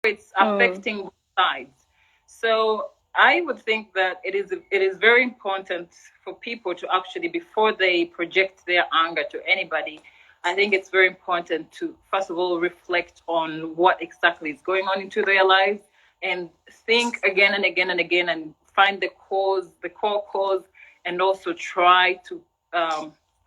it's affecting both sides. So I would think that it is very important for people to actually, before they project their anger to anybody, I think it's very important to first of all reflect on what exactly is going on into their lives and think again and again and again and find the cause, the core cause, and also try to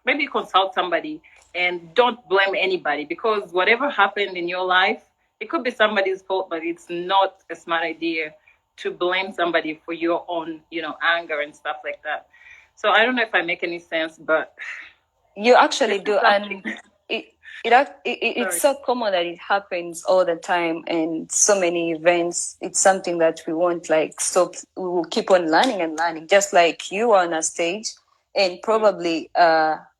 maybe consult somebody and don't blame anybody, because whatever happened in your life, it could be somebody's fault, but it's not a smart idea to blame somebody for your own, anger and stuff like that. So I don't know if I make any sense, but you actually do, and it's so common that it happens all the time, and so many events. It's something that we won't stop. We will keep on learning and learning, just like you are on a stage, and probably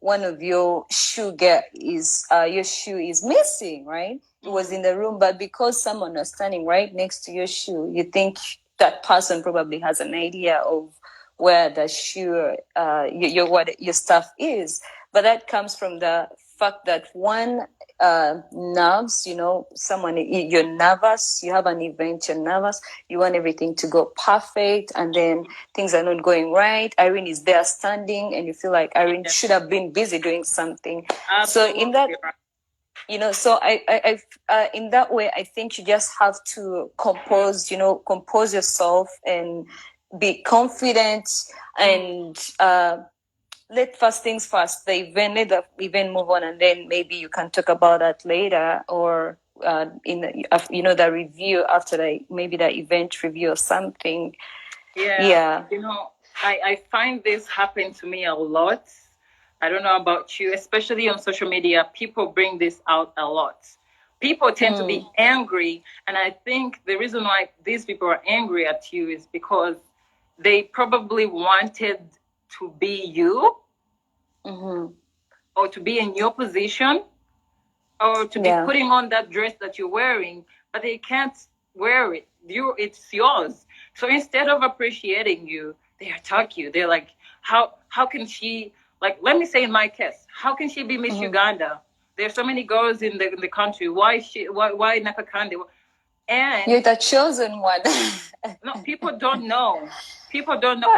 one of your shoe is missing, right? It was in the room, but because someone was standing right next to your shoe, you think that person probably has an idea of where the shoe, what your stuff is. But that comes from the fact that one, nerves, you're nervous, you have an event, you're nervous, you want everything to go perfect, and then things are not going right. Irene is there standing, and you feel like Irene should have been busy doing something. Absolutely. So in that, so I in that way, I think you just have to compose yourself and be confident and let first things first. Let the event move on, and then maybe you can talk about that later, or in the review after maybe the event review or something. Yeah. I find this happen to me a lot. I don't know about you, especially on social media. People bring this out a lot. People tend to be angry, and I think the reason why these people are angry at you is because they probably wanted to be you, or to be in your position, or to be putting on that dress that you're wearing, but they can't wear it. It's yours. So instead of appreciating you, they attack you. They're like, how can she, like, let me say in my case, how can she be Miss Uganda? There's so many girls in the country. Why Nakakande? And you're the chosen one. No, people don't know. People don't know.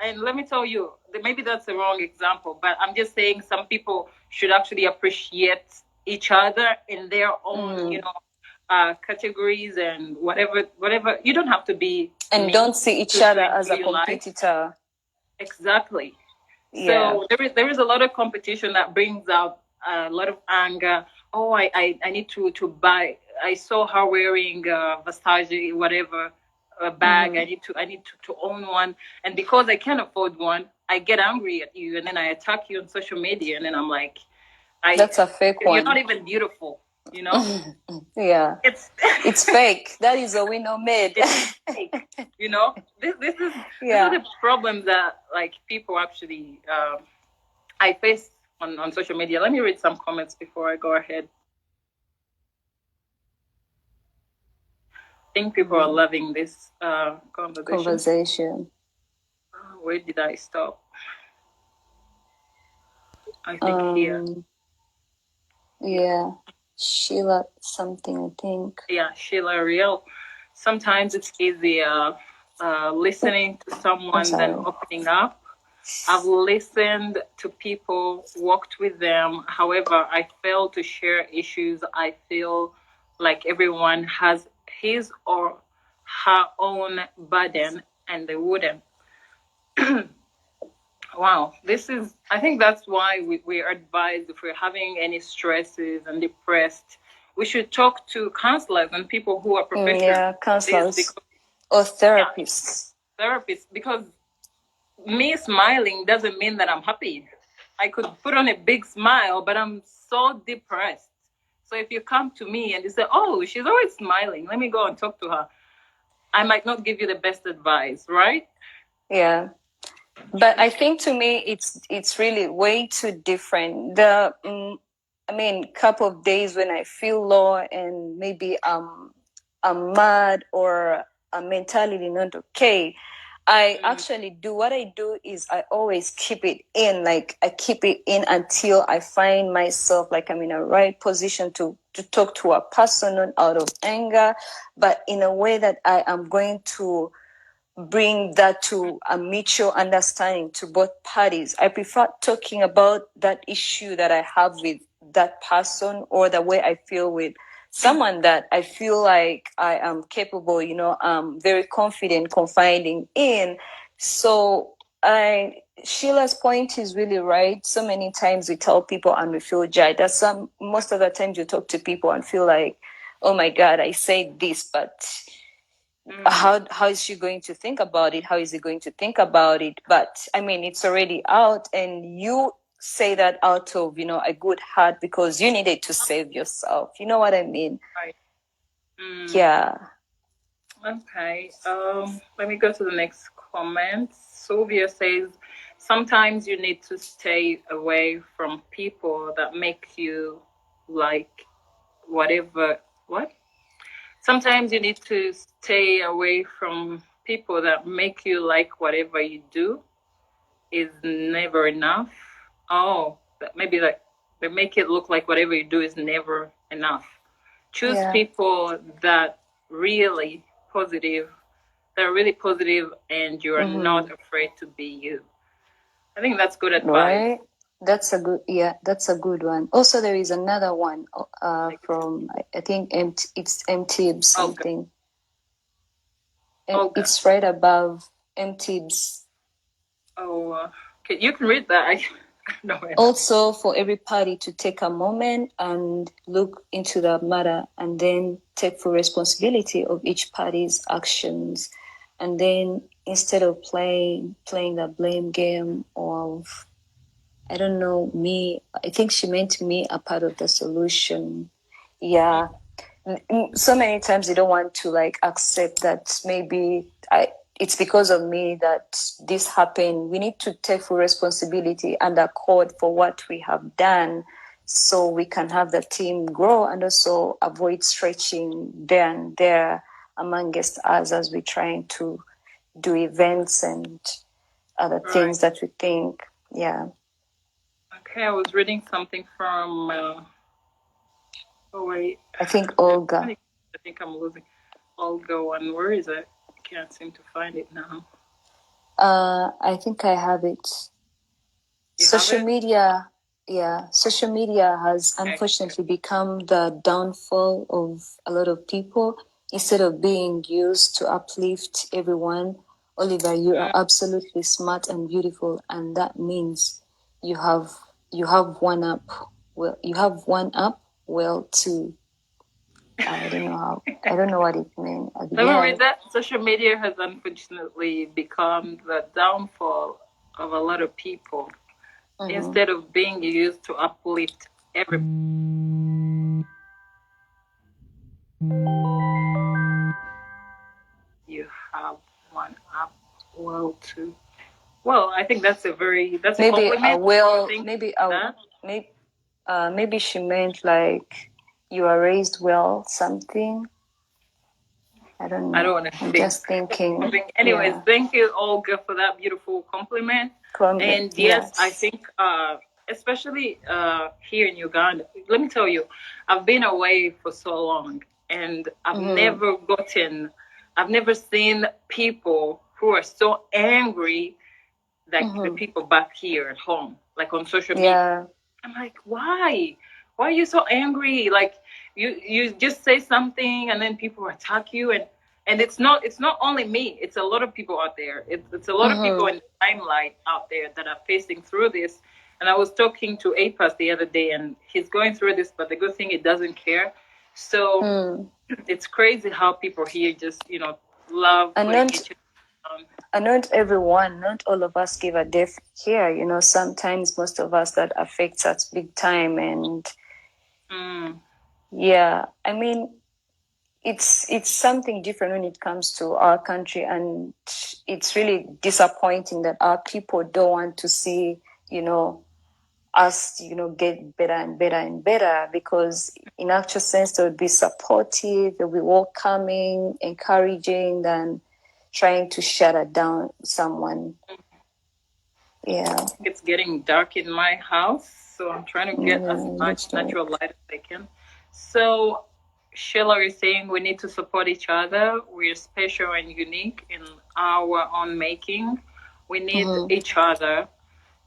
And let me tell you, maybe that's the wrong example, but I'm just saying some people should actually appreciate each other in their own, categories and whatever. You don't have to be, and don't see each other as a competitor. Exactly. Yeah. So there is a lot of competition that brings out a lot of anger. Oh, I need to buy. I saw her wearing Versace, whatever, a bag. I need to own one, and because I can't afford one, I get angry at you, and then I attack you on social media, and then I'm like, that's a fake one. You're not even beautiful, Yeah, it's fake. That is a window made. It's fake. This is the problem that people actually I face on social media. Let me read some comments before I go ahead. I think people are loving this conversation. Where did I stop? I think here. Yeah, Sheila something, I think. Yeah, Sheila Real. Sometimes it's easier listening to someone than opening up. I've listened to people, worked with them. However, I fail to share issues. I feel like everyone has his or her own burden, and they wouldn't. Wow, I think that's why we are advised, if we're having any stresses and depressed, we should talk to counselors and people who are professionals. Yeah, counselors or therapists. Therapists, because me smiling doesn't mean that I'm happy. I could put on a big smile, but I'm so depressed. So if you come to me and you say, oh, she's always smiling, let me go and talk to her, I might not give you the best advice, right? Yeah. But I think to me, it's really way too different. Couple of days when I feel low and maybe I'm mad or I'm mentally not okay, I actually do. What I do is I always keep it in. Like I keep it in until I find myself like I'm in a right position to talk to a person, not out of anger, but in a way that I am going to bring that to a mutual understanding to both parties. I prefer talking about that issue that I have with that person, or the way I feel with someone that I feel like I am capable, very confident, confiding in. So Sheila's point is really right. So many times we tell people and we feel judged. Most of the times you talk to people and feel like, oh my God, I said this, but how is she going to think about it? How is he going to think about it? But I mean, it's already out, and you say that out of a good heart because you needed to save yourself. You know what I mean? Right. Yeah. Okay. Let me go to the next comment. Sylvia says, sometimes you need to stay away from people that make you like whatever. What? Sometimes you need to stay away from people that make you like whatever you do is never enough. Oh, maybe like they make it look like whatever you do is never enough. Choose people that really positive, that are really positive, and you are not afraid to be you. I think that's good advice. Right. That's a good one. Also, there is another one from I think it's MTibs something. Olga. It's right above MTibs. Oh, okay. You can read that. No, also, for every party to take a moment and look into the matter, and then take full responsibility of each party's actions, and then instead of playing the blame game of, I don't know, me, I think she meant me a part of the solution. Yeah. So many times you don't want to like accept that maybe it's because of me that this happened. We need to take full responsibility and accord for what we have done, so we can have the team grow and also avoid stretching there and there amongst us as we're trying to do events and other things that we think. Yeah. Okay, I was reading something from. Oh wait. I think Olga. I think I'm losing Olga one. Where is it? I can't seem to find it now. I think I have it. Social media has unfortunately become the downfall of a lot of people. Instead of being used to uplift everyone, Oliver, you are absolutely smart and beautiful, and that means you have one up. Well, you have one up. Well, two. I don't know what it means. Let me read that. Social media has unfortunately become the downfall of a lot of people. Instead of being used to uplift everybody, you have one up. Well, two. Well, I think that's a compliment. Maybe she meant like you are raised well, something. I don't know. I don't want to think. Just thinking. Anyways, thank you, Olga, for that beautiful compliment. And yes, I think, especially here in Uganda, let me tell you, I've been away for so long, and I've never seen people who are so angry like the people back here at home, like on social media. I'm like, why? Why are you so angry? Like you just say something and then people attack you, and it's not only me. It's a lot of people out there. It's a lot of people in the limelight out there that are facing through this. And I was talking to APAS the other day, and he's going through this, but the good thing, he doesn't care. So it's crazy how people here just love putting each other down. And not all of us give a deaf here. Sometimes most of us that affects us big time. And I mean, it's something different when it comes to our country, and it's really disappointing that our people don't want to see, us, get better and better and better, because in actual sense they would be supportive, they'll be welcoming, encouraging, and trying to shut down someone. Yeah. It's getting dark in my house, so I'm trying to get as much natural light as I can. So, Sheila is saying we need to support each other. We're special and unique in our own making. We need each other.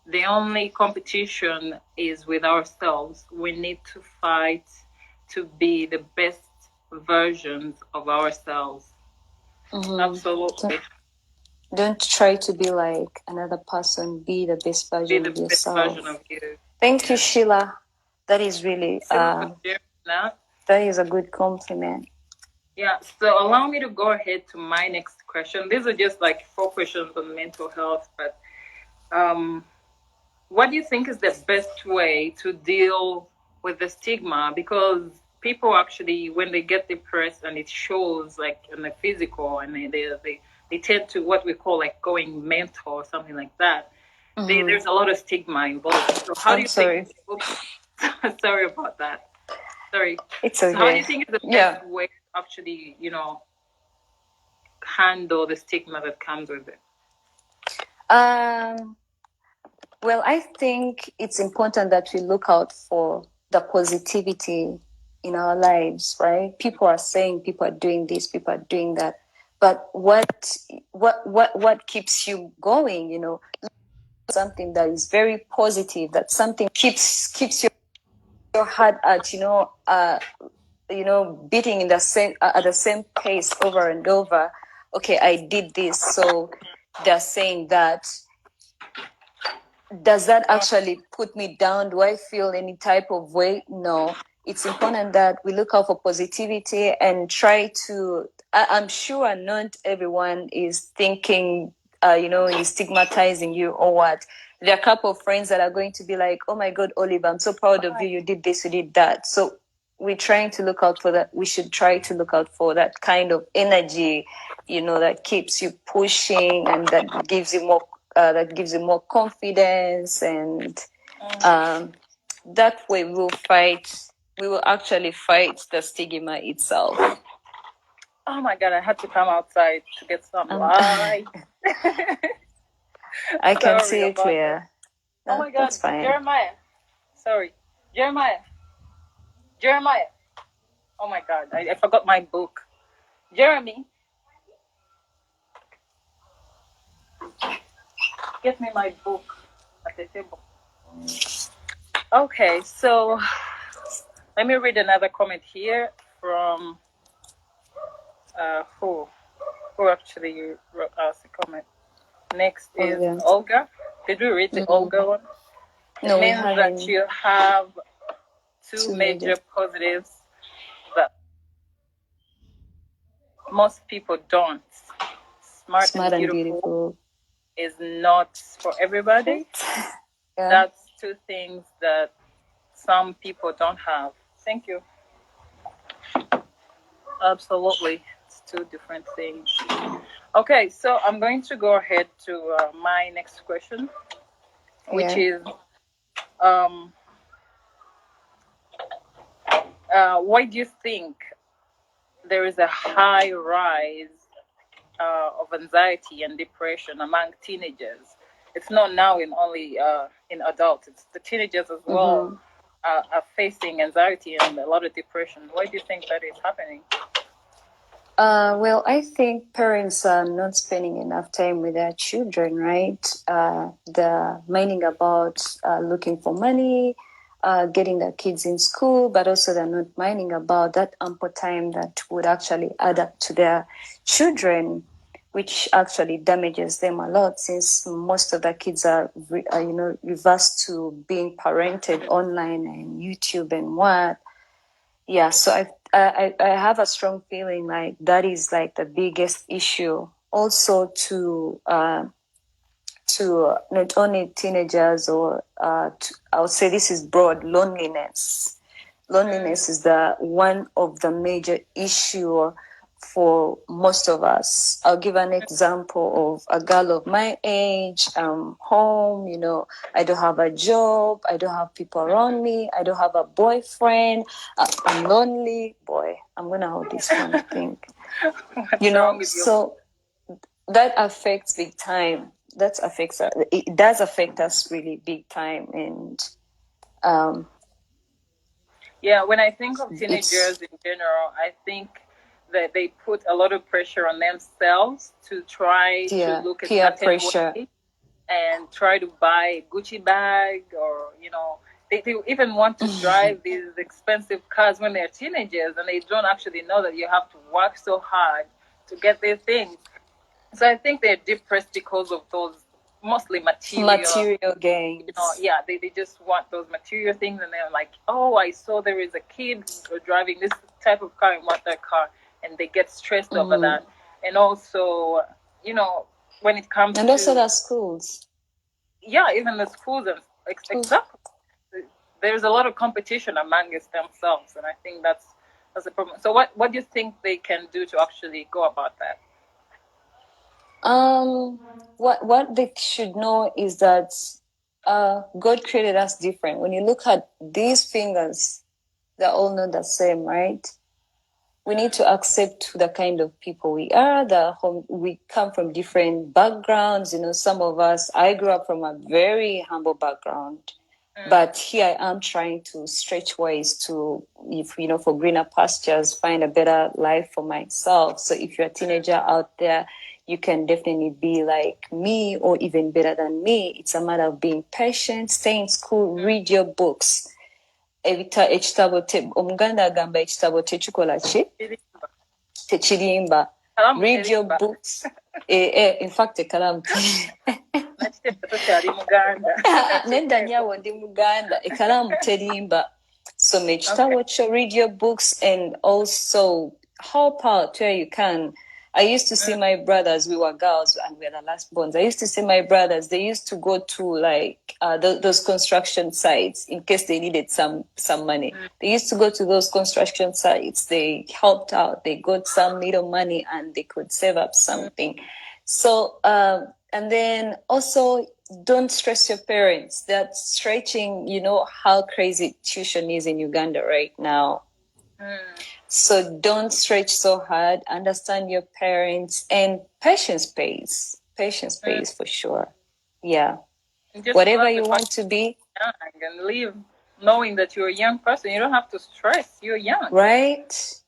The only competition is with ourselves. We need to fight to be the best versions of ourselves. Absolutely. Don't try to be like another person. Be the best version of yourself. Best version of you. Thank you, Sheila. That is really that is a good compliment. Yeah. So allow me to go ahead to my next question. These are just like 4 questions on mental health, but what do you think is the best way to deal with the stigma? Because people actually, when they get depressed and it shows like in the physical, and they tend to what we call like going mental or something like that. There's a lot of stigma involved. So how do you think? Sorry about that. Sorry. It's okay. So how do you think is the best way to actually, handle the stigma that comes with it? Well, I think it's important that we look out for the positivity in our lives, right? People are saying people are doing this, people are doing that. But what keeps you going, something that is very positive, that something keeps your heart at, beating in the same at the same pace over and over. Okay, I did this, so they're saying that. Does that actually put me down? Do I feel any type of way? No. It's important that we look out for positivity and try to. I'm sure not everyone is thinking, is stigmatizing you or what. There are a couple of friends that are going to be like, "Oh my God, Olive, I'm so proud of you. You did this, you did that." So we're trying to look out for that. We should try to look out for that kind of energy, that keeps you pushing and that gives you more confidence, and that way we will actually fight the stigma itself. Oh my God, I had to come outside to get some light. I can see it clear. Oh my God, that's fine. Jeremiah. Oh my God, I forgot my book. Jeremy. Get me my book at the table. Okay, so let me read another comment here from who actually wrote us a comment. Next is Olga. Did we read the Olga one? No, it means that you have two major positives that most people don't. Smart and beautiful is not for everybody. Yeah. That's 2 things that some people don't have. Thank you. Absolutely. It's 2 different things. Okay, so I'm going to go ahead to my next question, which is why do you think there is a high rise of anxiety and depression among teenagers? It's not now in only in adults. It's the teenagers as well are facing anxiety and a lot of depression. Why do you think that is happening? Well, I think parents are not spending enough time with their children, right? They're minding about looking for money, getting their kids in school, but also they're not minding about that ample time that would actually add up to their children, which actually damages them a lot, since most of the kids are reversed to being parented online and YouTube and what. Yeah, so I have a strong feeling like that is like the biggest issue. Also to not only teenagers or I would say this is broad, loneliness. Loneliness is the one of the major issue for most of us. I'll give an example of a girl of my age. I'm home, I don't have a job. I don't have people around me. I don't have a boyfriend. I'm lonely. Boy, I'm going to hold this one, I think. So that affects big time. It does affect us really big time. And yeah, when I think of teenagers in general, I think that they put a lot of pressure on themselves to try to look a peer certain pressure. way and try to buy a Gucci bag, or they even want to drive these expensive cars when they're teenagers, and they don't actually know that you have to work so hard to get these things. So I think they're depressed because of those mostly material gains. They just want those material things, and they're like, oh, I saw there is a kid driving this type of car and want that car, and they get stressed over that. And also, when it comes and also the schools. Yeah, even the schools and exactly. There's a lot of competition amongst themselves, and I think that's a problem. So what do you think they can do to actually go about that? What they should know is that God created us different. When you look at these fingers, they're all not the same, right? We need to accept the kind of people we are. We come from different backgrounds. Some of us, I grew up from a very humble background, but here I am trying to stretch ways to, for greener pastures, find a better life for myself. So if you're a teenager out there, you can definitely be like me or even better than me. It's a matter of being patient, stay in school, read your books. Omuganda agamba ekitabo tekikola ki tekirimba. Read your books. In fact ekalamu nedda nyawo ndi muganda ekalamu terimba. Soma ekitabo kyo, read your books, and also help out where you can. I used to see my brothers, we were girls and we were the last borns. I used to see my brothers, they used to go to those construction sites in case they needed some money. They used to go to those construction sites. They helped out. They got some little money and they could save up something. So, and then also don't stress your parents. That's stretching, how crazy tuition is in Uganda right now. So don't stretch so hard. Understand your parents, and patience pays. Patience pays for sure. Yeah. Whatever you want to be. And live knowing that you're a young person. You don't have to stress. You're young. Right?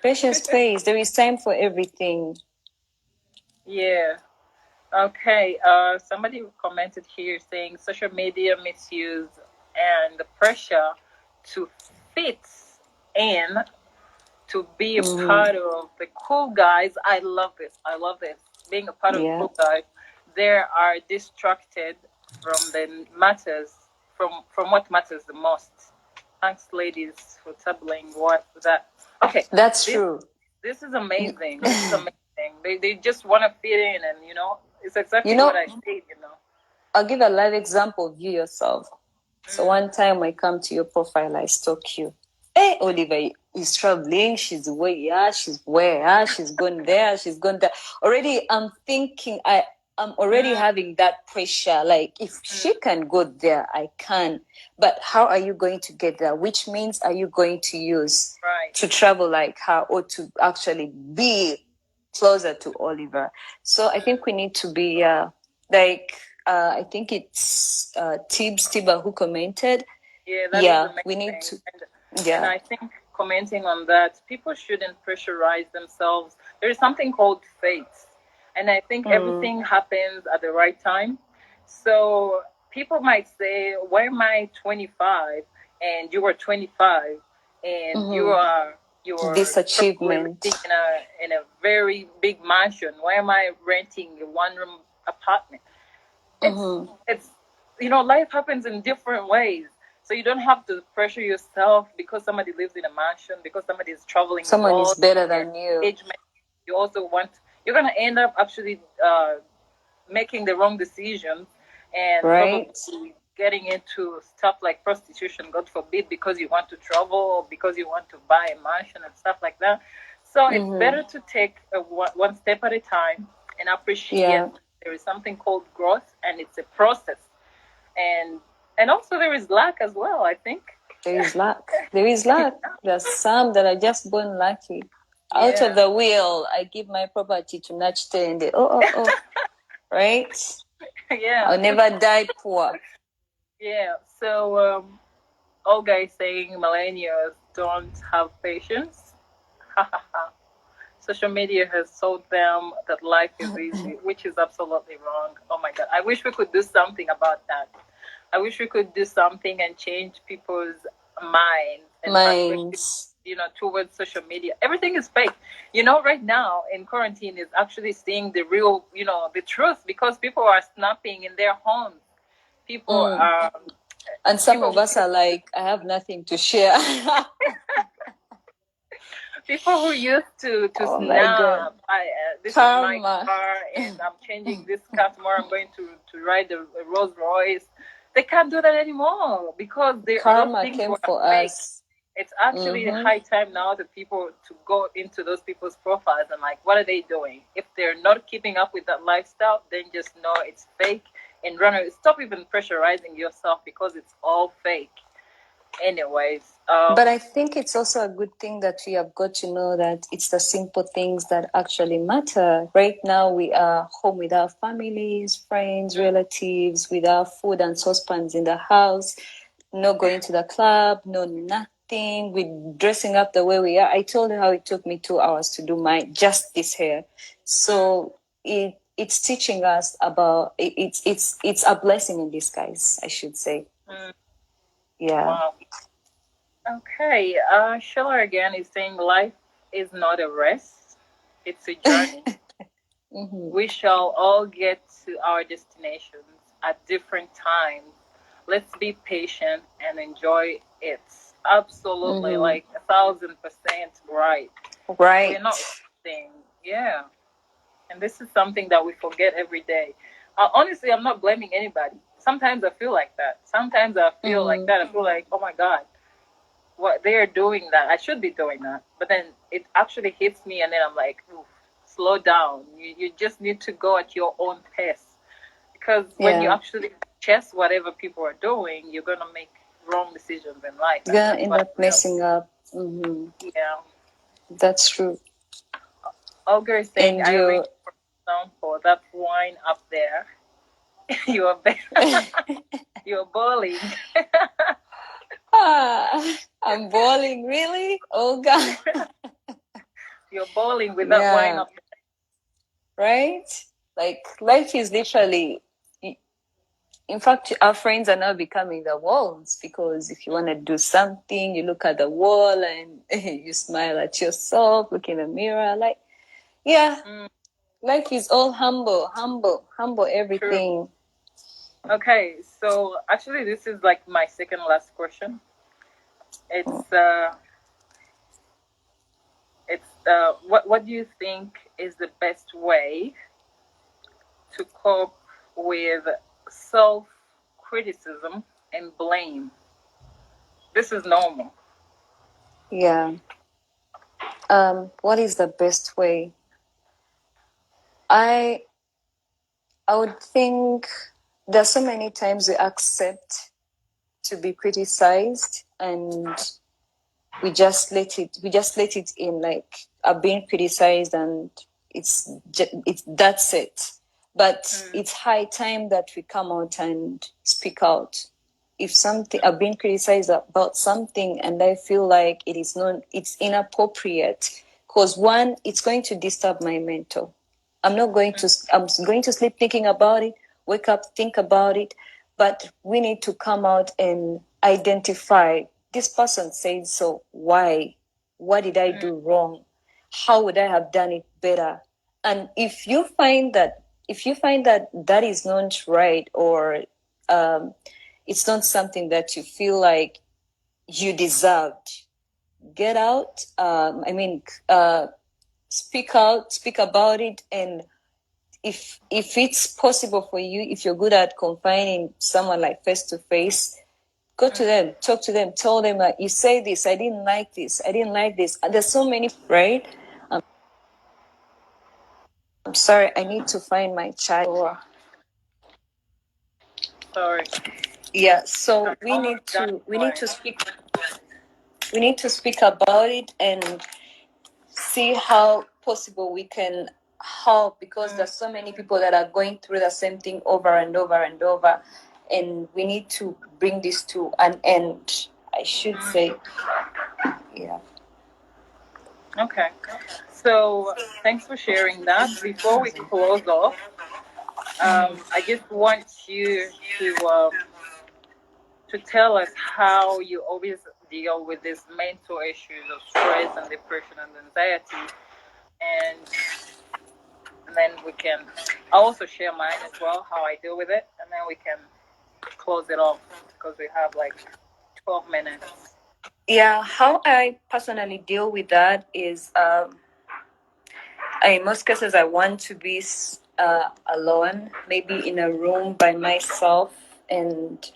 Patience pays. There is time for everything. Yeah. Okay. Somebody commented here saying social media misuse and the pressure to fit in, to be a part of the cool guys. I love this. Being a part of the cool guys. They are distracted from the matters, from what matters the most. Thanks, ladies, for tabling that. Okay. That's true. This is amazing. They just want to fit in, and it's exactly what I said. I'll give a live example of you yourself. So one time I come to your profile, I stalk you. Hey, Oliver is traveling. She's away. She's where? She's gone there. She's gone there. Already, I'm thinking. I'm already having that pressure. Like, if she can go there, I can. But how are you going to get there? Which means are you going to use to travel like her, or to actually be closer to Oliver? So I think we need to be I think it's Tiba who commented. We need to. And I think commenting on that, people shouldn't pressurize themselves. There is something called fate. And I think everything happens at the right time. So people might say, why am I 25 and you are 25 and you're this achievement in a very big mansion? Why am I renting a one-room apartment? It's life happens in different ways. So you don't have to pressure yourself because somebody lives in a mansion, because somebody is traveling. Someone is better than you. You also you're going to end up actually making the wrong decisions and probably getting into stuff like prostitution, God forbid, because you want to travel or because you want to buy a mansion and stuff like that. So it's better to take one step at a time and appreciate there is something called growth, and it's a process. And also there is luck as well, I think. There is luck. There's some that are just born lucky. out of the will, I give my property to Nakitende. Oh. Right? Yeah. I'll never die poor. Yeah. So Olga is saying millennials don't have patience. Social media has told them that life is easy, which is absolutely wrong. Oh my God. I wish we could do something about that. I wish we could do something and change people's minds and perspectives, towards social media. Everything is fake. Right now in quarantine is actually seeing the real, the truth, because people are snapping in their homes. People are. And some of us are like, I have nothing to share. People who used to snap, this Karma. is my car and I'm changing this car tomorrow, I'm going to ride a Rolls Royce. They can't do that anymore because Karma came for fake. us. It's actually high time now to people to go into those people's profiles and like, what are they doing? If they're not keeping up with that lifestyle, then just know it's fake and run away. Stop even pressurizing yourself because it's all fake. Anyways, but I think it's also a good thing that we have got to know that it's the simple things that actually matter. Right now, we are home with our families, friends, relatives, with our food and saucepans in the house, no going to the club, no nothing. We're dressing up the way we are. I told you how it took me 2 hours to do just this hair. So it's teaching us about it's a blessing in disguise, I should say. Yeah. Wow. Okay, Sheila again is saying life is not a race, it's a journey. We shall all get to our destinations at different times. Let's be patient and enjoy it. Absolutely, like 1,000% right. Right. We're not saying, yeah. And this is something that we forget every day. Honestly, I'm not blaming anybody. Sometimes I feel like that. Sometimes I feel like that. I feel like, oh my God, what they're doing that, I should be doing that. But then it actually hits me, and then I'm like, oof, slow down. You just need to go at your own pace, because when you actually chase whatever people are doing, you're gonna make wrong decisions in life. You're gonna end up messing up. Yeah, that's true. Olga is saying, I read, for example, that wine up there. You're you're bowling. I'm bowling, really? Oh God. You're bowling with that wine up there. Right? Like, life is literally, in fact, our friends are now becoming the walls, because if you want to do something, you look at the wall and you smile at yourself, look in the mirror, like, life is all humble everything. True. Okay, so actually this is like my second last question. What do you think is the best way to cope with self-criticism and blame? This is normal. Yeah. What is the best way? I would think there's so many times we accept to be criticized, and we just let it in, like, I'm being criticized and it's that's it. But it's high time that we come out and speak out. If I've been criticized about something and I feel like it's inappropriate, because one, it's going to disturb my mental. I'm going to sleep thinking about it, wake up, think about it. But we need to come out and identify, this person said so. Why? What did I do wrong? How would I have done it better? And if you find that that is not right, or it's not something that you feel like you deserved, get out. Speak out, speak about it. And if it's possible for you, if you're good at confining someone like face to face, go to them, talk to them, tell them that you say this, I didn't like this. There's so many, right? I'm sorry, I need to find my child. Sorry. Yeah, so we need to speak about it and see how possible we can help, because there's so many people that are going through the same thing over and over and over, and we need to bring this to an end, I should say. Yeah. Okay. So thanks for sharing that. Before we close off, I just want you to tell us how you always deal with these mental issues of stress and depression and anxiety, and then I'll also share mine as well, how I deal with it, and then we can close it off because we have like 12 minutes. Yeah, how I personally deal with that is, in most cases, I want to be alone, maybe in a room by myself, and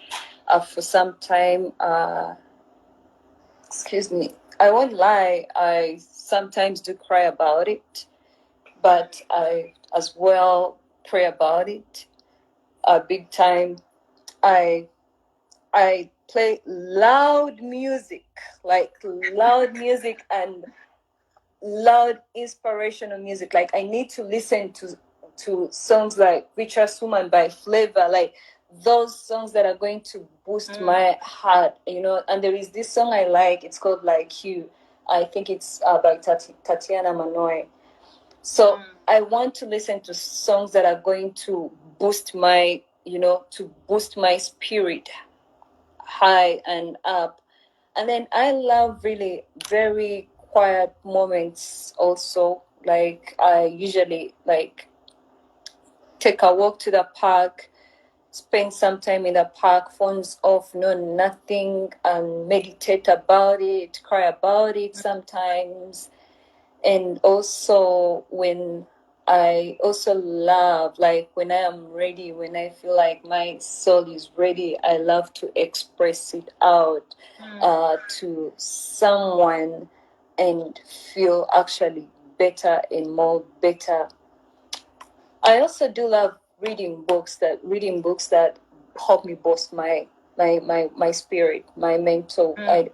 for some time, excuse me, I won't lie, I sometimes do cry about it, but I as well pray about it. Big time. I play loud music, like loud music and loud inspirational music. Like I need to listen to songs like Richard's Woman by Flavor, like those songs that are going to boost my heart, And there is this song I like, it's called Like You. I think it's by Tatiana Manoy. So I want to listen to songs that are going to boost my, to boost my spirit high and up. And then I love really very quiet moments also. Like I usually take a walk to the park, spend some time in the park, phones off, no nothing, and meditate about it, cry about it sometimes. And also when I also love, like when I am ready, when I feel like my soul is ready, I love to express it out to someone and feel actually better and more better. I also do love reading books that help me boost my spirit, my mental. I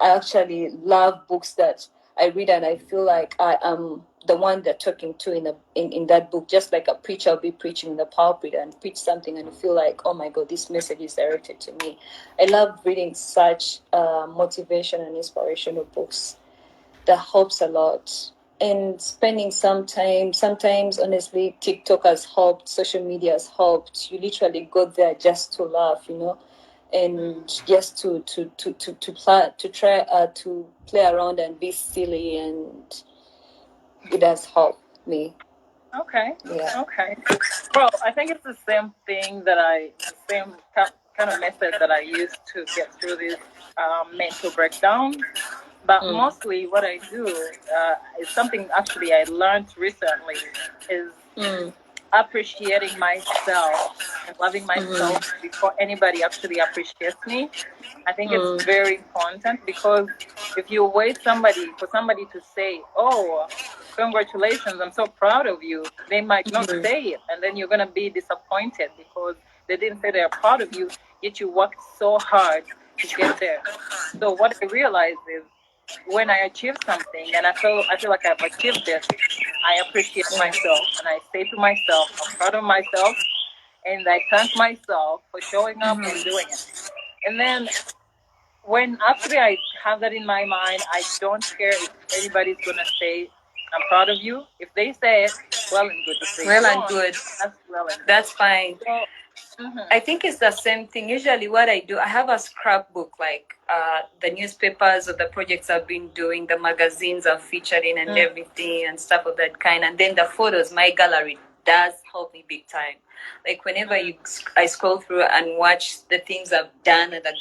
actually love books that I read and I feel like I am the one they're talking to in that book. Just like a preacher will be preaching in the pulpit and preach something and you feel like, oh my God, this message is directed to me. I love reading such motivation and inspirational books. That helps a lot. And spending some time, sometimes honestly, TikTok has helped, social media has helped. You literally go there just to laugh, and just to try to play around and be silly, and it has helped me. Okay. Yeah. Okay. Well, I think it's the same thing the same kind of method that I use to get through this mental breakdown. But mostly what I do is something actually I learned recently is appreciating myself and loving myself before anybody actually appreciates me. I think it's very important because if you wait for somebody to say, oh, congratulations, I'm so proud of you, they might not say it. And then you're going to be disappointed because they didn't say they're proud of you, yet you worked so hard to get there. So what I realized is when I achieve something and I feel like I've achieved this, I appreciate myself and I say to myself, I'm proud of myself, and I thank myself for showing up and doing it. And then when actually I have that in my mind, I don't care if anybody's gonna say I'm proud of you. If they say it, well and good. If they don't, that's well and good. That's fine. So, I think it's the same thing. Usually what I do, I have a scrapbook, like the newspapers or the projects I've been doing, the magazines I've featured in and everything and stuff of that kind. And then the photos, my gallery does help me big time. Like whenever I scroll through and watch the things I've done at the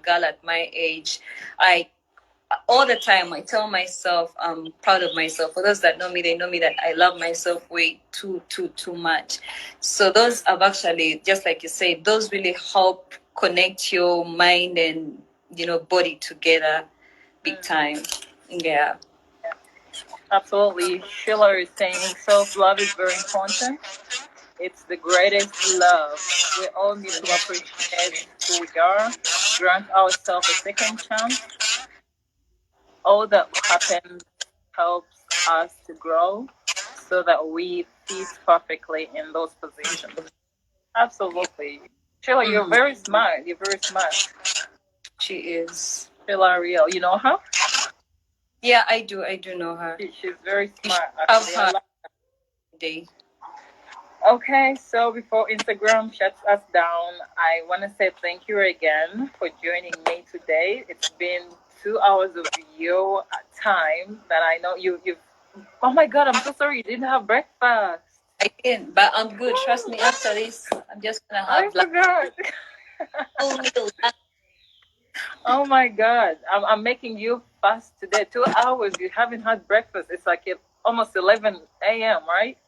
girl at my age, all the time I tell myself I'm proud of myself. For those that know me, they know me that I love myself way too much. So those have actually, just like you say, those really help connect your mind and body together big time. Yeah. absolutely. Sheila is saying self-love is very important. It's the greatest love. We all need to appreciate who we are, grant ourselves a second chance. All that happens helps us to grow so that we fit perfectly in those positions. Absolutely. Sheila, you're very smart. You're very smart. She is. Sheila Real. You know her? Yeah, I do. I do know her. She's very smart, Have actually. her day. Okay, so before Instagram shuts us down, I want to say thank you again for joining me today. It's been 2 hours of your time that I know you've. Oh my God, I'm so sorry you didn't have breakfast. I didn't, but I'm good. Trust me. After this, I'm just gonna have I forgot. full meal. Oh my God, I'm making you fast today. 2 hours, you haven't had breakfast. It's like almost 11 a.m., right?